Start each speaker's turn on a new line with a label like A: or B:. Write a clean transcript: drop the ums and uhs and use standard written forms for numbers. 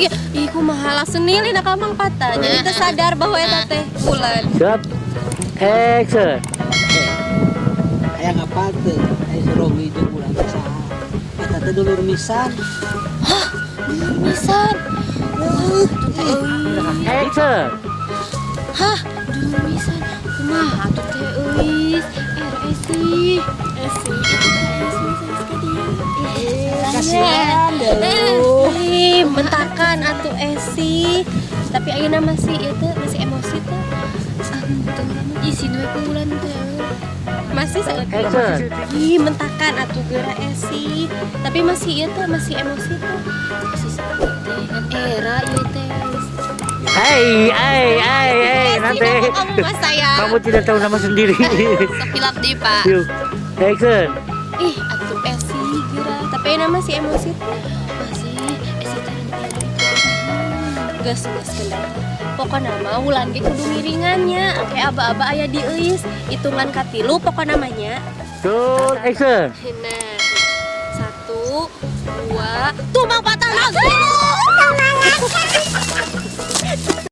A: Ih, kumaha senili nak kamang patah. Jadi kita sadar bahwa eta teh bulan.
B: Siap. Action.
C: Aya ngapal teu? Aya suruh hijau bulan teh saha? Eta teh dulur misan.
A: Misan.
B: Action.
A: Hah, dulu misan. Kumaha atuh teh euis? Esi.
C: Kasihan deh.
A: Bentakan atuh Esi. Tapi ayeuna masih emosi tuh. Isin we bulan teh. Masih
B: Action.
A: Ih, mentakan atuh geura Esi. Tapi masih masih emosi tuh. Masih sakit teh. Kan era ieu teh.
B: Nanti
A: Kamu mas sayang.
B: kamu tidak tahu nama sendiri.
A: Sekilap di Pak.
B: Yuk, action.
A: Ih, atuh Esi geura. Tapi ayeuna masih emosi tuh. Masih Esi teh geus kendang. Pokoknya mah wulan ge kudu miringannya. Kayak aba-aba aya di euis. Hitungan ka 3 pokoknya namanya.
B: Roll action.
A: Nah, 1, 2, tuh mang patah lagi.